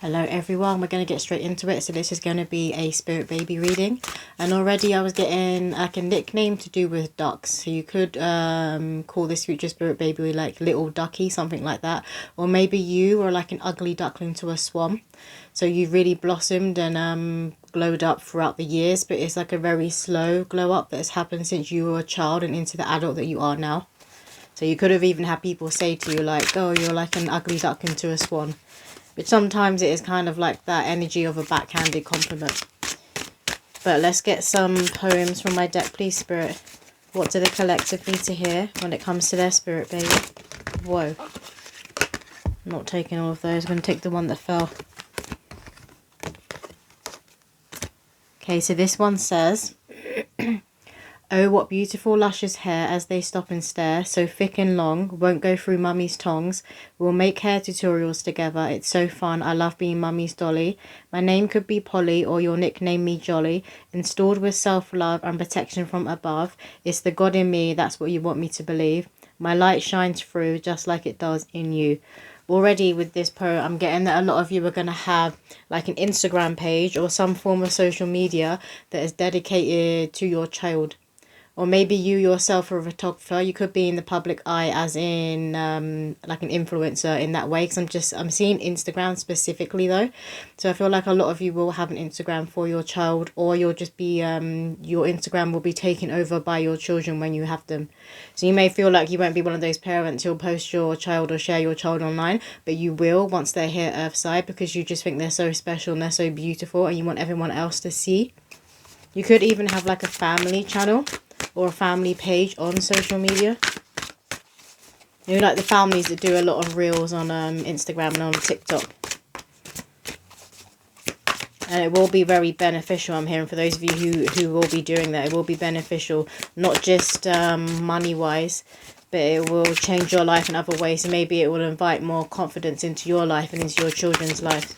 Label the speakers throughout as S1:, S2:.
S1: Hello everyone, we're going to get straight into it. So this is going to be a spirit baby reading, and already I was getting like a nickname to do with ducks, so you could call this future spirit baby like little ducky, something like that, or maybe you are like an ugly duckling to a swan, so you've really blossomed and glowed up throughout the years, but it's like a very slow glow up that has happened since you were a child and into the adult that you are now. So you could have even had people say to you like, oh, you're like an ugly duckling to a swan. But sometimes it is kind of like that energy of a backhanded compliment. But let's get some poems from my deck, please, Spirit. What do the collective need to hear when it comes to their spirit, baby? Whoa. I'm not taking all of those. I'm going to take the one that fell. Okay, so this one says... Oh, what beautiful luscious hair as they stop and stare, so thick and long, won't go through mummy's tongs. We'll make hair tutorials together, it's so fun, I love being mummy's dolly. My name could be Polly, or you'll nickname me Jolly. Installed with self-love and protection from above, it's the God in me, that's what you want me to believe. My light shines through, just like it does in you. Already with this poem, I'm getting that a lot of you are going to have like an Instagram page or some form of social media that is dedicated to your child. Or maybe you yourself are a photographer. You could be in the public eye as in like an influencer in that way. Because I'm seeing Instagram specifically though. So I feel like a lot of you will have an Instagram for your child. Or you'll just be, your Instagram will be taken over by your children when you have them. So you may feel like you won't be one of those parents who'll post your child or share your child online. But you will once they're here Earthside. Because you just think they're so special and they're so beautiful. And you want everyone else to see. You could even have like a family channel or a family page on social media. You know, like the families that do a lot of reels on Instagram and on TikTok. And it will be very beneficial, I'm hearing, for those of you who will be doing that. It will be beneficial, not just money-wise, but it will change your life in other ways. And maybe it will invite more confidence into your life and into your children's life.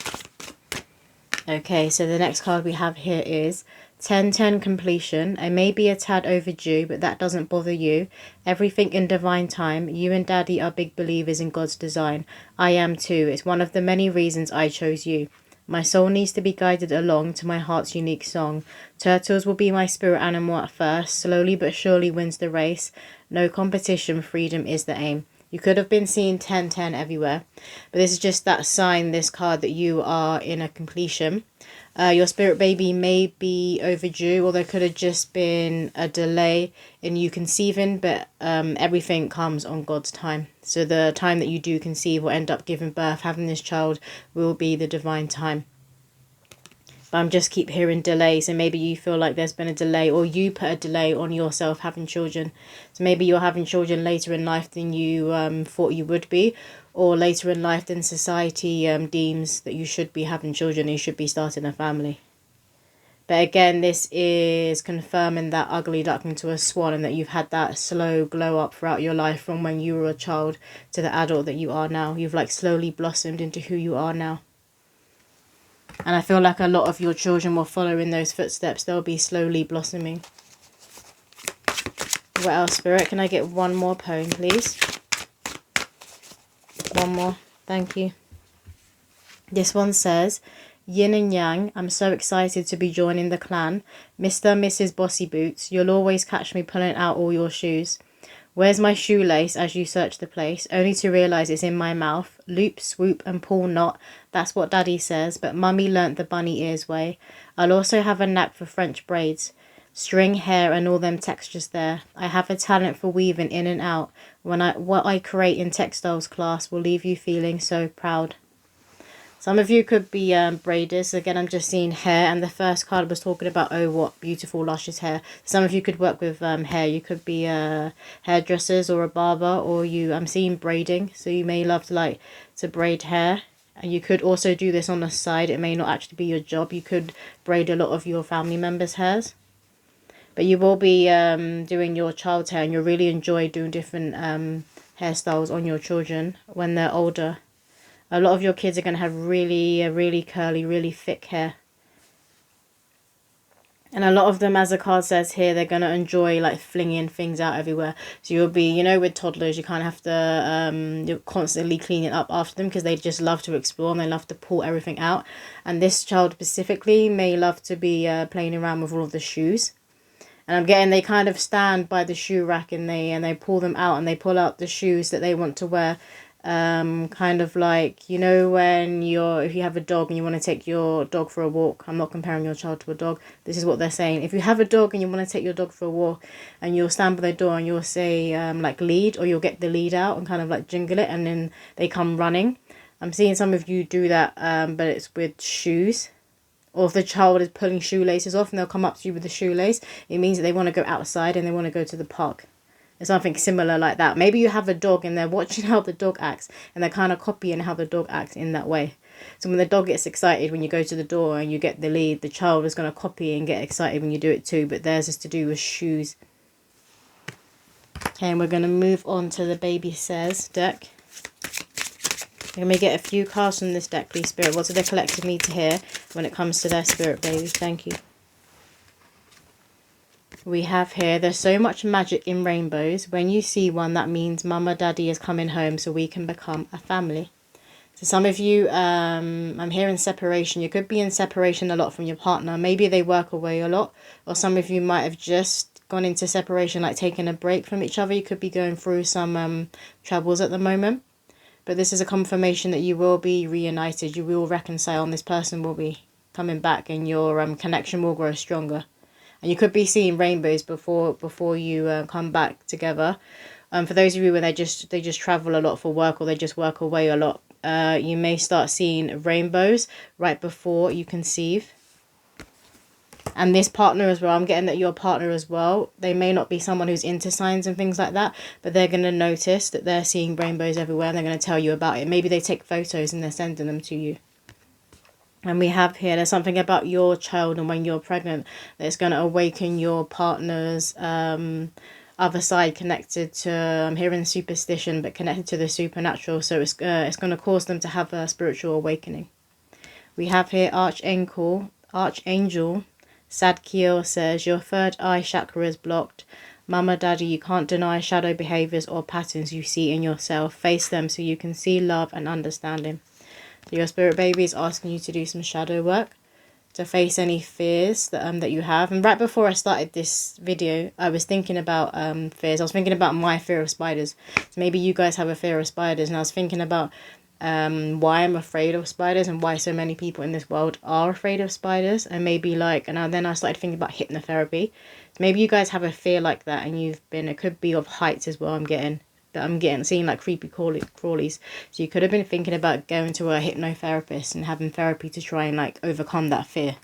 S1: Okay, so the next card we have here is 10-10 completion. I may be a tad overdue, but that doesn't bother you. Everything in divine time. You and Daddy are big believers in God's design. I am too. It's one of the many reasons I chose you. My soul needs to be guided along to my heart's unique song. Turtles will be my spirit animal at first. Slowly but surely wins the race. No competition, freedom is the aim. You could have been seeing 10-10 everywhere. But this is just that sign, this card, that you are in a completion. Your spirit baby may be overdue, or there could have just been a delay in you conceiving, but everything comes on God's time. So the time that you do conceive or end up giving birth, having this child, will be the divine time. But I'm just keep hearing delay, so maybe you feel like there's been a delay, or you put a delay on yourself having children. So maybe you're having children later in life than you thought you would be, or later in life than society deems that you should be having children, you should be starting a family. But again, this is confirming that ugly duckling to a swan, and that you've had that slow glow up throughout your life from when you were a child to the adult that you are now. You've like slowly blossomed into who you are now. And I feel like a lot of your children will follow in those footsteps. They'll be slowly blossoming. What else, Spirit? Can I get one more poem, please? One more. Thank you. This one says, Yin and Yang, I'm so excited to be joining the clan. Mr. and Mrs. Bossy Boots, you'll always catch me pulling out all your shoes. Where's my shoelace as you search the place, only to realise it's in my mouth. Loop, swoop and pull knot, that's what Daddy says, but Mummy learnt the bunny ears way. I'll also have a knack for French braids, string hair and all them textures there. I have a talent for weaving in and out. What I create in textiles class will leave you feeling so proud. Some of you could be braiders. Again, I'm just seeing hair, and the first card was talking about, oh, what beautiful, luscious hair. Some of you could work with hair. You could be hairdressers or a barber, or I'm seeing braiding. So you may love to braid hair. And you could also do this on the side. It may not actually be your job. You could braid a lot of your family members' hairs. But you will be doing your child's hair, and you'll really enjoy doing different hairstyles on your children when they're older. A lot of your kids are going to have really curly, really thick hair. And a lot of them, as the card says here, they're going to enjoy like flinging things out everywhere. So you'll be, you know, with toddlers, you kind of have to you're constantly cleaning up after them because they just love to explore and they love to pull everything out. And this child specifically may love to be playing around with all of the shoes. And I'm getting they kind of stand by the shoe rack and they pull them out and they pull out the shoes that they want to wear. Kind of like, you know, when if you have a dog and you want to take your dog for a walk. I'm not comparing your child to a dog. This is what they're saying. If you have a dog and you want to take your dog for a walk and you'll stand by the door and you'll say like lead, or you'll get the lead out and kind of like jingle it and then they come running. I'm seeing some of you do that, but it's with shoes. Or if the child is pulling shoelaces off and they'll come up to you with the shoelace, it means that they want to go outside and they want to go to the park. It's something similar like that. Maybe you have a dog and they're watching how the dog acts and they're kind of copying how the dog acts in that way. So when the dog gets excited when you go to the door and you get the lead, the child is going to copy and get excited when you do it too. But theirs is to do with shoes. Okay, and we're going to move on to the Baby Says deck. Let me get a few cards from this deck, please, Spirit. What do the collective need to hear when it comes to their spirit baby? Thank you. We have here, there's so much magic in rainbows. When you see one, that means Mama, Daddy is coming home so we can become a family. So some of you, I'm hearing separation. You could be in separation a lot from your partner. Maybe they work away a lot. Or some of you might have just gone into separation, like taking a break from each other. You could be going through some troubles at the moment. But this is a confirmation that you will be reunited. You will reconcile and this person will be coming back and your connection will grow stronger. And you could be seeing rainbows before you come back together. For those of you when they just travel a lot for work or they just work away a lot, you may start seeing rainbows right before you conceive. And this partner as well, I'm getting that your partner as well, they may not be someone who's into signs and things like that, but they're going to notice that they're seeing rainbows everywhere and they're going to tell you about it. Maybe they take photos and they're sending them to you. And we have here, there's something about your child and when you're pregnant that's going to awaken your partner's other side connected to, I'm hearing superstition, but connected to the supernatural. So it's going to cause them to have a spiritual awakening. We have here Archangel Sadkiel says, your third eye chakra is blocked. Mama, Daddy, you can't deny shadow behaviors or patterns you see in yourself. Face them so you can see love and understanding. Your spirit baby is asking you to do some shadow work, to face any fears that you have. And right before I started this video, I was thinking about fears. I was thinking about my fear of spiders. So maybe you guys have a fear of spiders. And I was thinking about why I'm afraid of spiders and why so many people in this world are afraid of spiders. And maybe like, and then I started thinking about hypnotherapy. So maybe you guys have a fear like that and it could be of heights as well. Seeing like creepy crawlies. So you could have been thinking about going to a hypnotherapist and having therapy to try and like overcome that fear.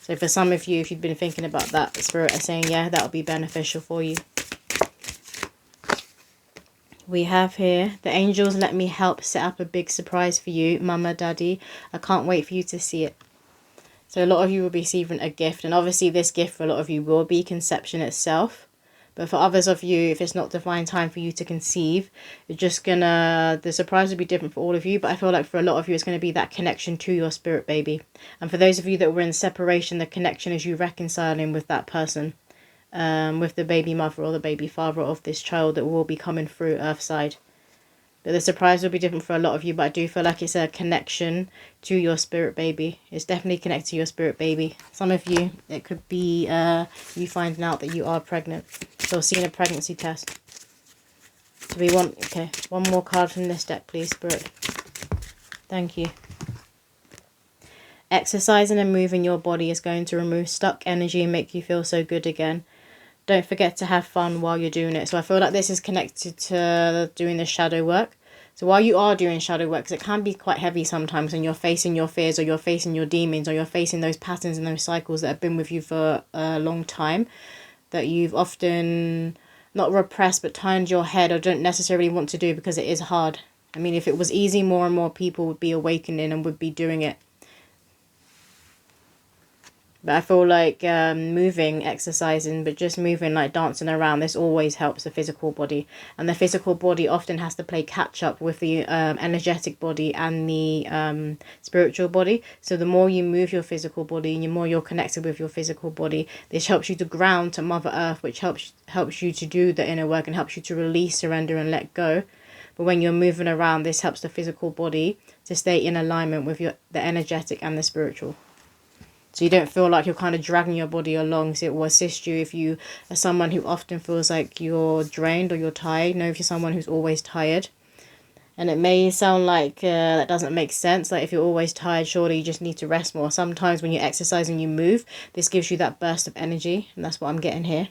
S1: So for some of you, if you've been thinking about that, the spirit is saying, yeah, that'll be beneficial for you. We have here, the angels let me help set up a big surprise for you, Mama, Daddy. I can't wait for you to see it. So a lot of you will be receiving a gift. And obviously this gift for a lot of you will be conception itself. But for others of you, if it's not divine time for you to conceive, the surprise will be different for all of you. But I feel like for a lot of you, it's going to be that connection to your spirit baby. And for those of you that were in separation, the connection is you reconciling with that person, with the baby mother or the baby father of this child that will be coming through Earthside. But the surprise will be different for a lot of you, but I do feel like it's a connection to your spirit baby. It's definitely connected to your spirit baby. Some of you, it could be you finding out that you are pregnant. So seeing a pregnancy test. So we want, okay, one more card from this deck, please, Spirit. Thank you. Exercising and moving your body is going to remove stuck energy and make you feel so good again. Don't forget to have fun while you're doing it. So I feel like this is connected to doing the shadow work. So while you are doing shadow work, because it can be quite heavy sometimes when you're facing your fears or you're facing your demons or you're facing those patterns and those cycles that have been with you for a long time, that you've often not repressed but turned your head or don't necessarily want to do because it is hard. I mean, if it was easy, more and more people would be awakening and would be doing it. But I feel like moving, exercising, but just moving, like dancing around, this always helps the physical body. And the physical body often has to play catch up with the energetic body and the spiritual body. So the more you move your physical body and the more you're connected with your physical body, this helps you to ground to Mother Earth, which helps you to do the inner work and helps you to release, surrender and let go. But when you're moving around, this helps the physical body to stay in alignment with the energetic and the spiritual. So you don't feel like you're kind of dragging your body along. So it will assist you if you are someone who often feels like you're drained or you're tired. You know, if you're someone who's always tired. And it may sound like that doesn't make sense. Like if you're always tired, surely you just need to rest more. Sometimes when you exercise and you move, this gives you that burst of energy. And that's what I'm getting here.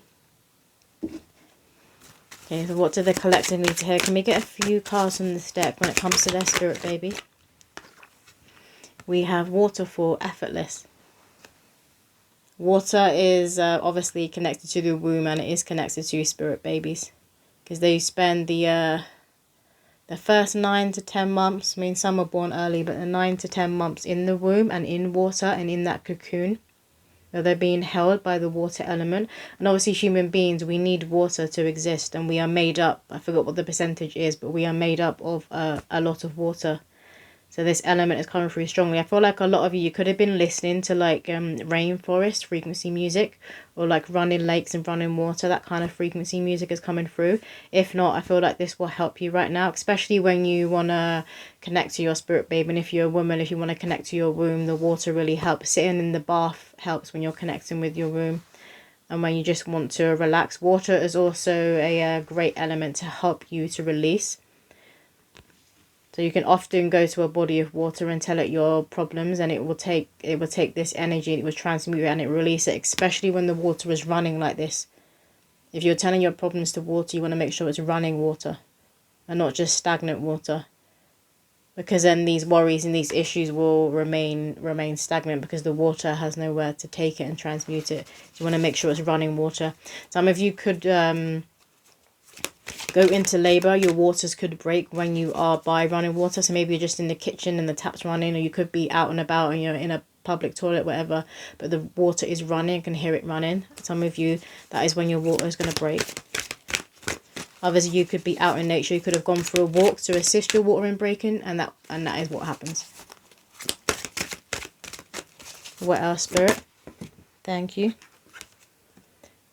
S1: Okay, so what do the collective need to hear? Can we get a few cards from this deck when it comes to their spirit baby? We have Waterfall, Effortless. Water is obviously connected to the womb, and it is connected to spirit babies, because they spend the first 9 to 10 months. I mean, some are born early, but the 9 to 10 months in the womb and in water and in that cocoon. They're being held by the water element. And obviously human beings, we need water to exist, and we are made up, I forgot what the percentage is, but we are made up of a lot of water. So this element is coming through strongly. I feel like a lot of you could have been listening to like rainforest frequency music, or like running lakes and running water. That kind of frequency music is coming through. If not, I feel like this will help you right now, especially when you want to connect to your spirit babe. And if you're a woman, if you want to connect to your womb, the water really helps. Sitting in the bath helps when you're connecting with your womb. And when you just want to relax, water is also a great element to help you to release. So you can often go to a body of water and tell it your problems, and it will take this energy, it will transmute it and it release it, especially when the water is running like this. If you're telling your problems to water, you want to make sure it's running water and not just stagnant water. Because then these worries and these issues will remain stagnant, because the water has nowhere to take it and transmute it. So you want to make sure it's running water. Some of you could go into labour. Your waters could break when you are by running water. So maybe you're just in the kitchen and the tap's running, or you could be out and about and you're in a public toilet, whatever, but the water is running. You can hear it running. Some of you, that is when your water is going to break. Others of you could be out in nature. You could have gone for a walk to assist your water in breaking, and that is what happens. What else, Spirit? Thank you.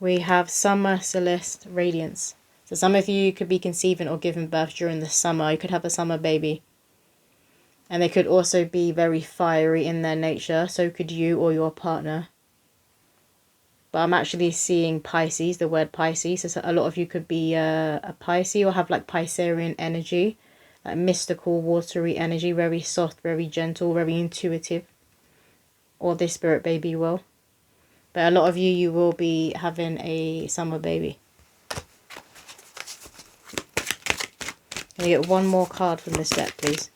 S1: We have Summer, Celeste, Radiance. So some of you could be conceiving or giving birth during the summer. You could have a summer baby. And they could also be very fiery in their nature. So could you or your partner. But I'm actually seeing Pisces, the word Pisces. So a lot of you could be a Pisces or have like Piscean energy. Like mystical, watery energy. Very soft, very gentle, very intuitive. Or this spirit baby will. But a lot of you will be having a summer baby. Can you get one more card from this deck, please?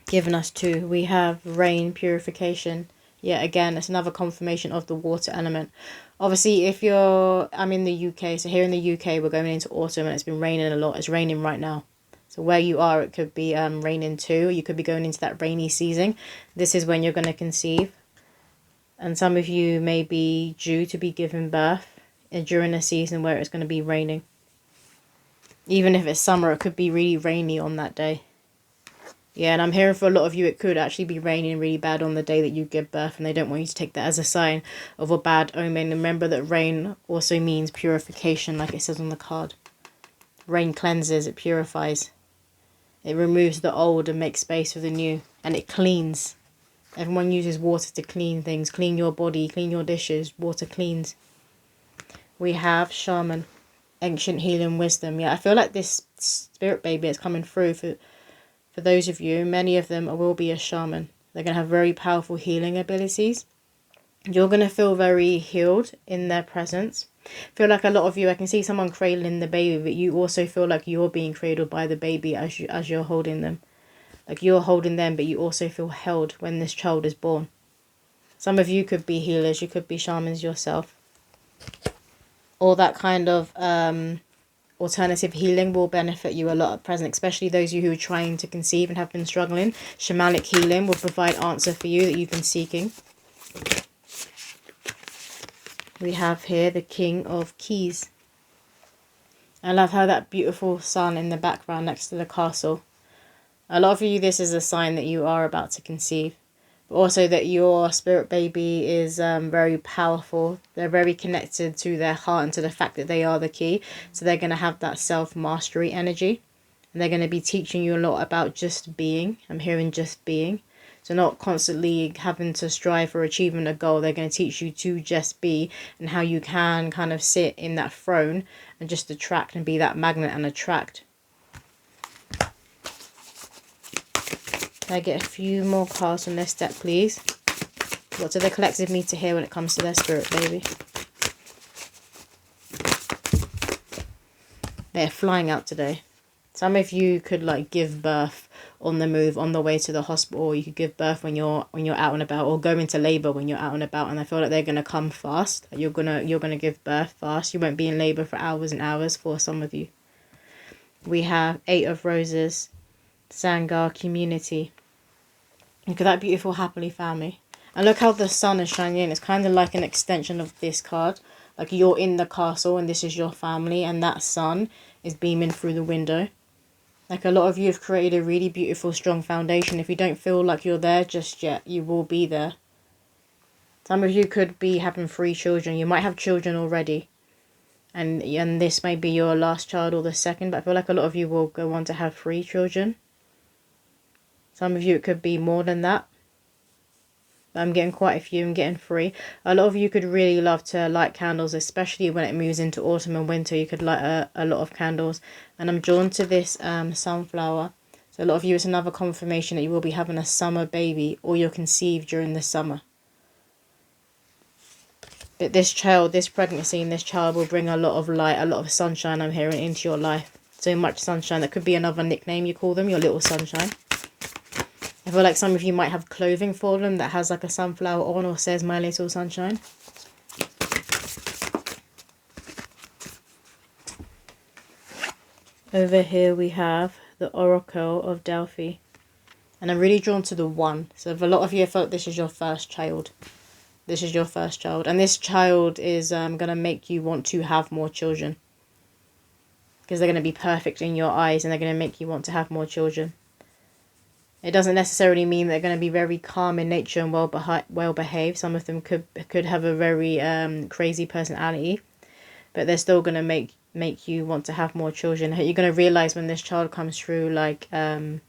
S1: Giving us 2. We have rain, purification. Yeah, again, it's another confirmation of the water element. Obviously, if I'm in the UK, so here in the UK, we're going into autumn and it's been raining a lot. It's raining right now. So where you are, it could be raining too. You could be going into that rainy season. This is when you're going to conceive. And some of you may be due to be giving birth during a season where it's going to be raining. Even if it's summer, it could be really rainy on that day. Yeah, and I'm hearing for a lot of you it could actually be raining really bad on the day that you give birth, and they don't want you to take that as a sign of a bad omen. Remember that rain also means purification, like it says on the card. Rain cleanses, it purifies. It removes the old and makes space for the new, and it cleans. Everyone uses water to clean things. Clean your body, clean your dishes. Water cleans. We have Shaman, ancient healing wisdom. Yeah, I feel like this spirit baby is coming through for those of you. Many of them will be a shaman. They're going to have very powerful healing abilities. You're going to feel very healed in their presence. I feel like a lot of you, I can see someone cradling the baby, but you also feel like you're being cradled by the baby as you're holding them. Like you're holding them, but you also feel held when this child is born. Some of you could be healers. You could be shamans yourself. Or that kind of alternative healing will benefit you a lot at present, especially those of you who are trying to conceive and have been struggling. Shamanic healing will provide answer for you that you've been seeking. We have here the King of Keys. I love how that beautiful sun in the background next to the castle. A lot of you, this is a sign that you are about to conceive. But also that your spirit baby is very powerful. They're very connected to their heart and to the fact that they are the key. So they're going to have that self-mastery energy. And they're going to be teaching you a lot about just being. I'm hearing just being. So not constantly having to strive for achieving a goal. They're going to teach you to just be, and how you can kind of sit in that throne and just attract and be that magnet and attract. Can I get a few more cards from this deck, please? What do the collective need to hear when it comes to their spirit baby? They're flying out today. Some of you could like give birth on the move, on the way to the hospital, or you could give birth when you're out and about, or go into labor when you're out and about. And I feel like they're gonna come fast. You're gonna give birth fast. You won't be in labor for hours and hours for some of you. We have 8 of Roses, Sangar community. Look at that beautiful happily family. And look how the sun is shining in. It's kind of like an extension of this card. Like you're in the castle and this is your family, and that sun is beaming through the window. Like a lot of you have created a really beautiful, strong foundation. If you don't feel like you're there just yet, you will be there. Some of you could be having 3 children. You might have children already. And this may be your last child or the second. But I feel like a lot of you will go on to have 3 children. Some of you, it could be more than that. I'm getting quite a few. I'm getting 3. A lot of you could really love to light candles, especially when it moves into autumn and winter. You could light a lot of candles. And I'm drawn to this sunflower. So a lot of you, it's another confirmation that you will be having a summer baby, or you're conceived during the summer. But this child, this pregnancy and this child will bring a lot of light, a lot of sunshine, I'm hearing, into your life. So much sunshine. That could be another nickname you call them, your little sunshine. I feel like some of you might have clothing for them that has like a sunflower on or says my little sunshine. Over here we have the Oracle of Delphi. And I'm really drawn to the 1. So if a lot of you have felt this is your first child. This is your first child. And this child is going to make you want to have more children. Because they're going to be perfect in your eyes and they're going to make you want to have more children. It doesn't necessarily mean they're going to be very calm in nature and well behaved. Some of them could have a very crazy personality, but they're still going to make you want to have more children. You're going to realize when this child comes through, like you're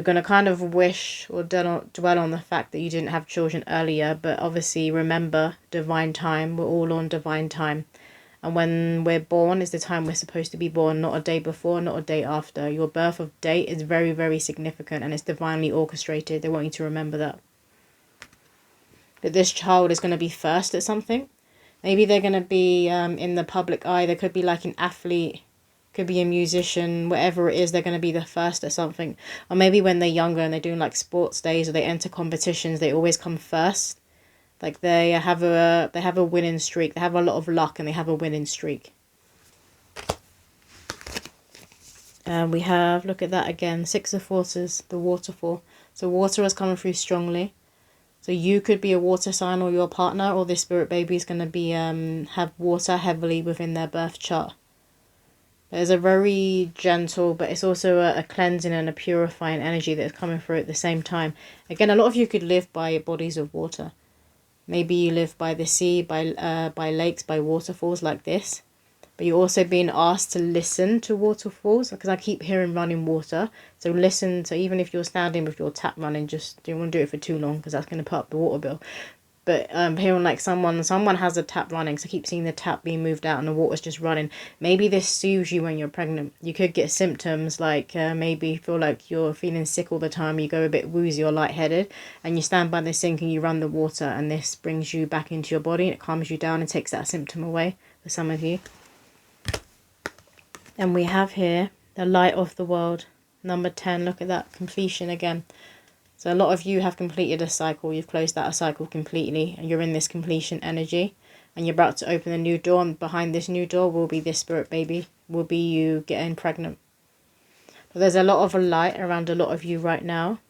S1: going to kind of wish or dwell on the fact that you didn't have children earlier. But obviously, remember, divine time. We're all on divine time. And when we're born is the time we're supposed to be born, not a day before, not a day after. Your birth of date is very, very significant and it's divinely orchestrated. They want you to remember that. But this child is going to be first at something. Maybe they're going to be in the public eye. They could be like an athlete, could be a musician, whatever it is. They're going to be the first at something. Or maybe when they're younger and they're doing like sports days or they enter competitions, they always come first. Like they have a winning streak. They have a lot of luck and they have a winning streak. And we have, look at that again, 6 of Waters, the waterfall. So water is coming through strongly. So you could be a water sign or your partner, or this spirit baby is going to be have water heavily within their birth chart. There's a very gentle, but it's also a cleansing and a purifying energy that's coming through at the same time. Again, a lot of you could live by bodies of water. Maybe you live by the sea, by lakes, by waterfalls like this. But you're also being asked to listen to waterfalls, because I keep hearing running water. So listen to, even if you're standing with your tap running, just don't want to do it for too long because that's going to put up the water bill. But hearing like someone has a tap running, so I keep seeing the tap being moved out and the water's just running. Maybe this soothes you when you're pregnant. You could get symptoms like maybe feel like you're feeling sick all the time, you go a bit woozy or lightheaded, and you stand by the sink and you run the water, and this brings you back into your body and it calms you down and takes that symptom away for some of you. And we have here the light of the world, number 10. Look at that completion again. So a lot of you have completed a cycle. You've closed out a cycle completely and you're in this completion energy. and you're about to open a new door, and behind this new door will be this spirit baby, will be you getting pregnant. But there's a lot of light around a lot of you right now.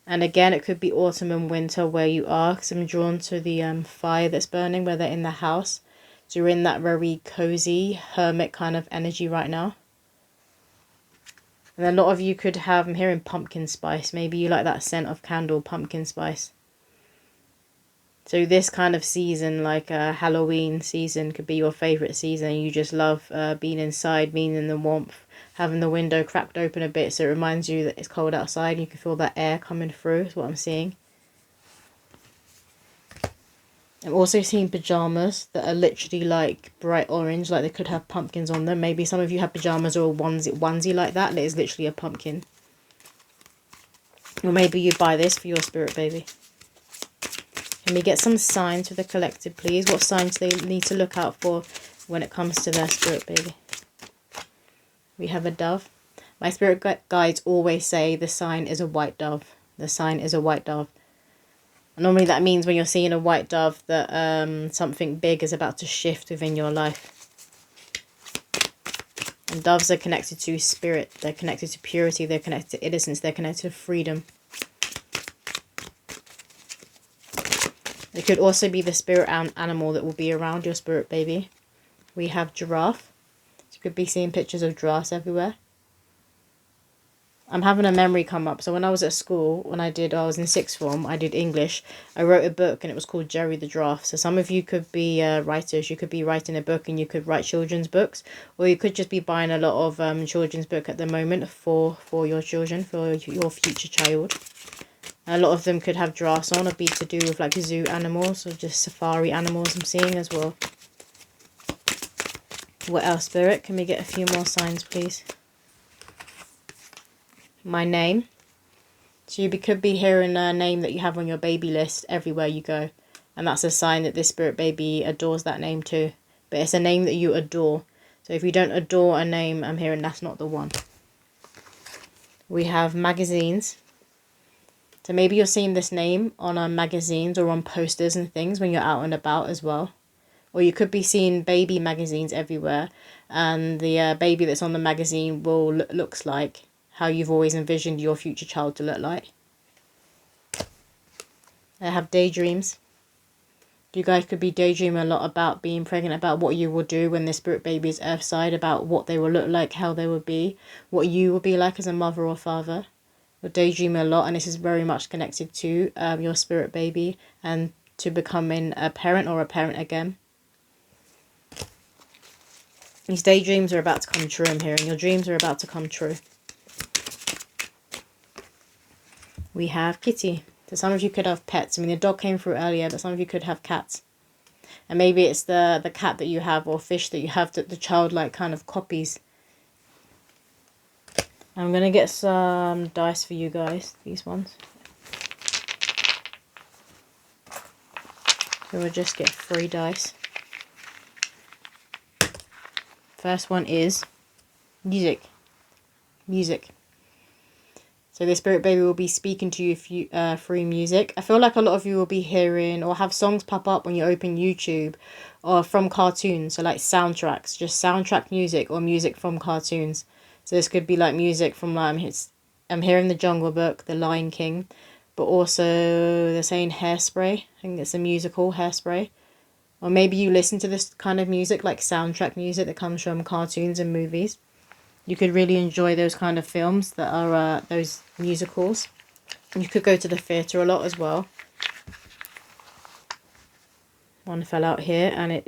S1: And again, it could be autumn and winter where you are, because I'm drawn to the fire that's burning where they're in the house. So you're in that very cozy, hermit kind of energy right now. And a lot of you could have, I'm hearing pumpkin spice. Maybe you like that scent of candle, pumpkin spice. So this kind of season, like a Halloween season, could be your favourite season. You just love being inside, being in the warmth, having the window cracked open a bit so it reminds you that it's cold outside. You can feel that air coming through, is what I'm seeing. I'm also seeing pyjamas that are literally like bright orange, like they could have pumpkins on them. Maybe some of you have pyjamas or a onesie like that, and it is literally a pumpkin. Or maybe you buy this for your spirit baby. Can we get some signs for the collective, please? What signs do they need to look out for when it comes to their spirit baby? We have a dove. My spirit guides always say the sign is a white dove. The sign is a white dove. Normally that means when you're seeing a white dove that something big is about to shift within your life. And doves are connected to spirit. They're connected to purity. They're connected to innocence. They're connected to freedom. It could also be the spirit animal that will be around your spirit baby. We have giraffe. So you could be seeing pictures of giraffes everywhere. I'm having a memory come up. So when I was at school, I was in sixth form, I did English. I wrote a book and it was called Jerry the Giraffe. So some of you could be writers. You could be writing a book and you could write children's books. Or you could just be buying a lot of children's book at the moment for your children, for your future child. A lot of them could have giraffes on or be to do with like zoo animals or just safari animals I'm seeing as well. What else, Spirit? Can we get a few more signs, please? My name. So you could be hearing a name that you have on your baby list everywhere you go. And that's a sign that this spirit baby adores that name too. But it's a name that you adore. So if you don't adore a name, I'm hearing that's not the one. We have magazines. So maybe you're seeing this name on magazines or on posters and things when you're out and about as well. Or you could be seeing baby magazines everywhere. And the baby that's on the magazine looks like how you've always envisioned your future child to look like. I have daydreams. You guys could be daydreaming a lot about being pregnant, about what you will do when the spirit baby is earthside, about what they will look like, how they will be, what you will be like as a mother or father. You're daydreaming a lot, and this is very much connected to your spirit baby and to becoming a parent or a parent again. These daydreams are about to come true, I'm hearing. Your dreams are about to come true. We have kitty. So some of you could have pets. I mean, the dog came through earlier, but some of you could have cats. And maybe it's the cat that you have or fish that you have that the child like kind of copies. I'm going to get some dice for you guys, these ones. So we'll just get 3 dice. First one is music. Music. So the spirit baby will be speaking to you through music. I feel like a lot of you will be hearing or have songs pop up when you open YouTube or from cartoons. So like soundtracks, just soundtrack music or music from cartoons. So this could be like music from I'm hearing The Jungle Book, The Lion King, but also they're saying Hairspray. I think it's a musical, Hairspray. Or maybe you listen to this kind of music, like soundtrack music that comes from cartoons and movies. You could really enjoy those kind of films that are those musicals. You could go to the theatre a lot as well. One fell out here and it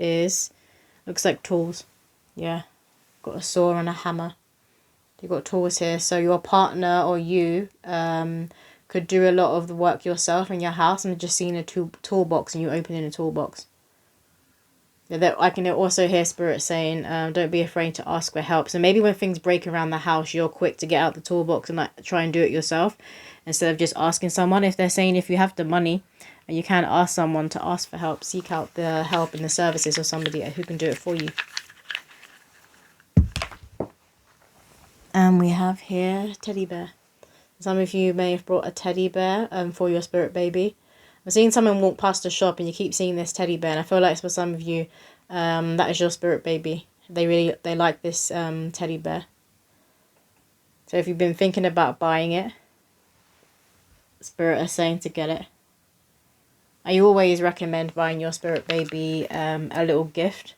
S1: looks like tools. Yeah, got a saw and a hammer. You've got tools here. So your partner or you could do a lot of the work yourself in your house and just seeing a toolbox and you opening a toolbox. I can also hear spirit saying, don't be afraid to ask for help. So maybe when things break around the house, you're quick to get out the toolbox and like try and do it yourself instead of just asking someone. If they're saying if you have the money and you can ask someone to ask for help, seek out the help and the services of somebody who can do it for you. And we have here teddy bear. Some of you may have brought a teddy bear for your spirit baby. I'm seeing someone walk past the shop and you keep seeing this teddy bear, and I feel like it's for some of you, that is your spirit baby. They like this teddy bear. So if you've been thinking about buying it, Spirit are saying to get it. I always recommend buying your spirit baby a little gift,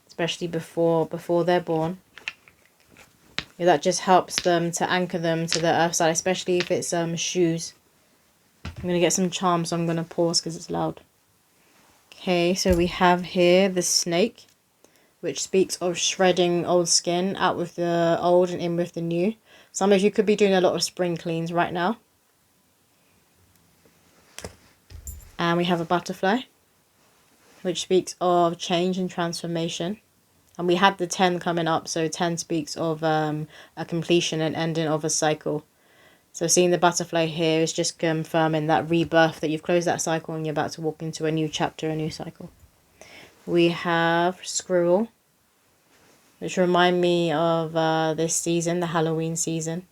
S1: especially before they're born. Yeah, that just helps them to anchor them to the earth side, especially if it's shoes. I'm going to get some charms, so I'm going to pause because it's loud. Okay, so we have here the snake, which speaks of shredding old skin, out with the old and in with the new. Some of you could be doing a lot of spring cleans right now. And we have a butterfly, which speaks of change and transformation. And we had the 10 coming up, so 10 speaks of a completion and ending of a cycle. So seeing the butterfly here is just confirming that rebirth, that you've closed that cycle and you're about to walk into a new chapter, a new cycle. We have squirrel, which remind me of this season, the Halloween season.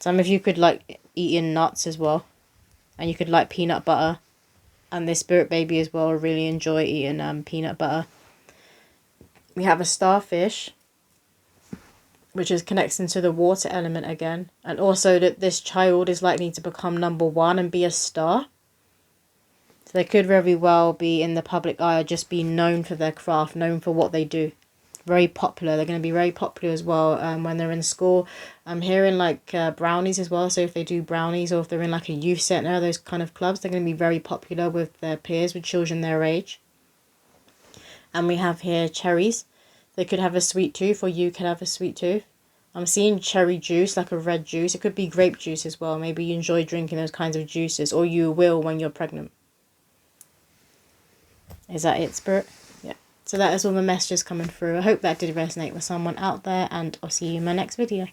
S1: Some of you could like eating nuts as well. And you could like peanut butter. And this spirit baby as well really enjoy eating peanut butter. We have a starfish, which is connecting to the water element again. And also that this child is likely to become #1 and be a star. So they could very well be in the public eye or just be known for their craft, known for what they do. Very popular. They're going to be very popular as well when they're in school. I'm hearing like brownies as well. So if they do brownies, or if they're in like a youth centre, those kind of clubs, they're going to be very popular with their peers, with children their age. And we have here cherries. They could have a sweet tooth, or you could have a sweet tooth. I'm seeing cherry juice, like a red juice. It could be grape juice as well. Maybe you enjoy drinking those kinds of juices, or you will when you're pregnant. Is that it, Spirit? Yeah. So that is all the messages coming through. I hope that did resonate with someone out there, and I'll see you in my next video.